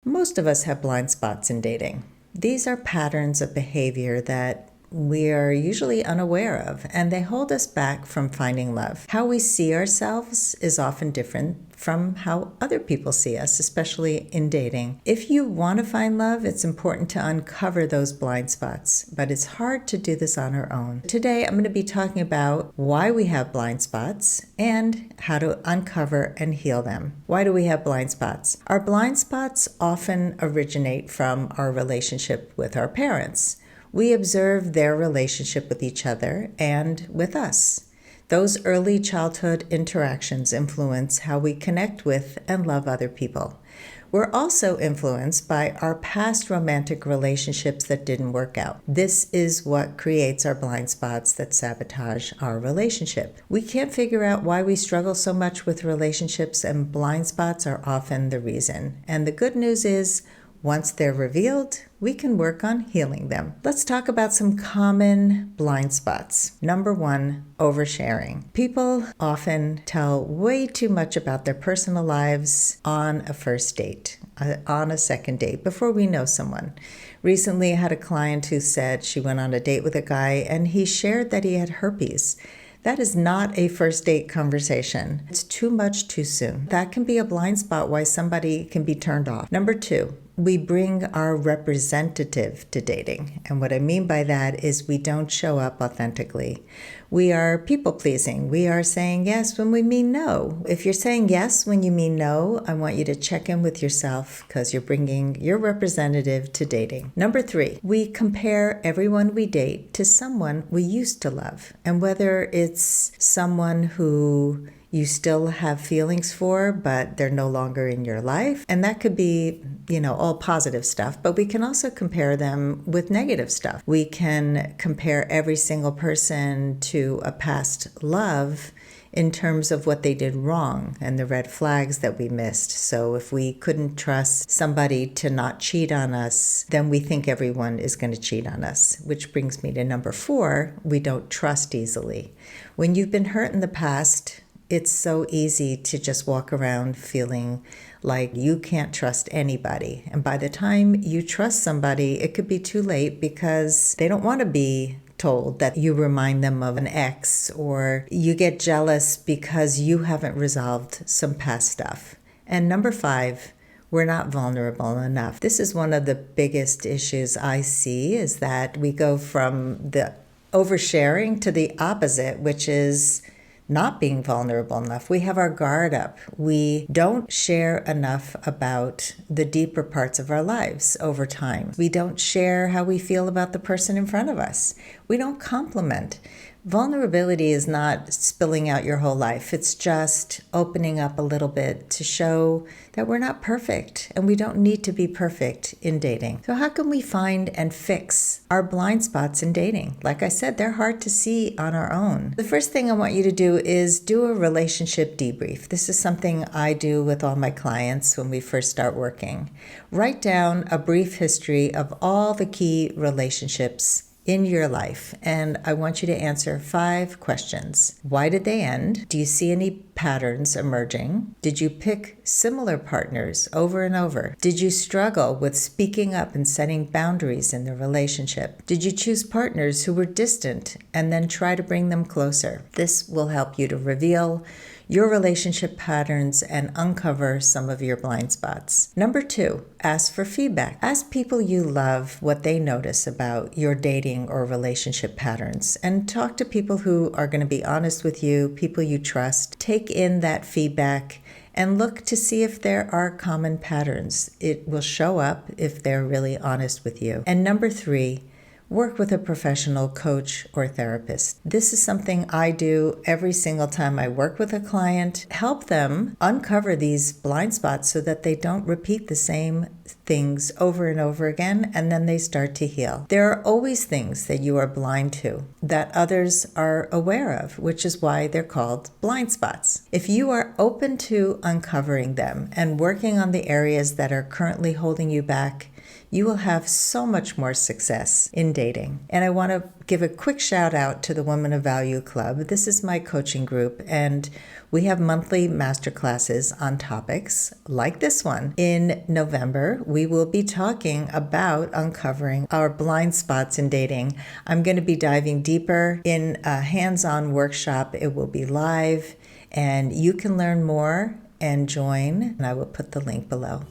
Most of us have blind spots in dating. These are patterns of behavior that we are usually unaware of, and they hold us back from finding love. How we see ourselves is often different from how other people see us, especially in dating. If you want to find love, it's important to uncover those blind spots, but it's hard to do this on our own. Today, I'm going to be talking about why we have blind spots and how to uncover and heal them. Why do we have blind spots? Our blind spots often originate from our relationship with our parents. We observe their relationship with each other and with us. Those early childhood interactions influence how we connect with and love other people. We're also influenced by our past romantic relationships that didn't work out. This is what creates our blind spots that sabotage our relationship. We can't figure out why we struggle so much with relationships, and blind spots are often the reason. And the good news is, once they're revealed, we can work on healing them. Let's talk about some common blind spots. Number one, oversharing. People often tell way too much about their personal lives on a first date, on a second date, before we know someone. Recently, I had a client who said she went on a date with a guy and he shared that he had herpes. That is not a first date conversation. It's too much too soon. That can be a blind spot why somebody can be turned off. Number two, we bring our representative to dating. And what I mean by that is we don't show up authentically. We are people pleasing. We are saying yes when we mean no. If you're saying yes when you mean no, I want you to check in with yourself because you're bringing your representative to dating. Number three, we compare everyone we date to someone we used to love. And whether it's someone who you still have feelings for, but they're no longer in your life. And that could be, all positive stuff, but we can also compare them with negative stuff. We can compare every single person to a past love in terms of what they did wrong and the red flags that we missed. So if we couldn't trust somebody to not cheat on us, then we think everyone is going to cheat on us, which brings me to number four, we don't trust easily. When you've been hurt in the past, it's so easy to just walk around feeling like you can't trust anybody. And by the time you trust somebody, it could be too late because they don't want to be told that you remind them of an ex, or you get jealous because you haven't resolved some past stuff. And number five, we're not vulnerable enough. This is one of the biggest issues I see, is that we go from the oversharing to the opposite, which is not being vulnerable enough. We have our guard up. We don't share enough about the deeper parts of our lives over time. We don't share how we feel about the person in front of us. We don't compliment. Vulnerability is not spilling out your whole life. It's just opening up a little bit to show that we're not perfect and we don't need to be perfect in dating. So how can we find and fix our blind spots in dating? Like I said, they're hard to see on our own. The first thing I want you to do is do a relationship debrief. This is something I do with all my clients when we first start working. Write down a brief history of all the key relationships in your life, and I want you to answer 5 questions. Why did they end? Do you see any patterns emerging? Did you pick similar partners over and over? Did you struggle with speaking up and setting boundaries in the relationship? Did you choose partners who were distant and then try to bring them closer? This will help you to reveal your relationship patterns and uncover some of your blind spots. Number 2, ask for feedback. Ask people you love what they notice about your dating or relationship patterns, and talk to people who are going to be honest with you, people you trust. Take in that feedback and look to see if there are common patterns. It will show up if they're really honest with you. And number 3, work with a professional coach or therapist. This is something I do every single time I work with a client. Help them uncover these blind spots so that they don't repeat the same things over and over again, and then they start to heal. There are always things that you are blind to that others are aware of, which is why they're called blind spots. If you are open to uncovering them and working on the areas that are currently holding you back, you will have so much more success in dating. And I want to give a quick shout out to the Women of Value Club. This is my coaching group, and we have monthly masterclasses on topics like this one. In November, we will be talking about uncovering our blind spots in dating. I'm going to be diving deeper in a hands-on workshop. It will be live, and you can learn more and join, and I will put the link below.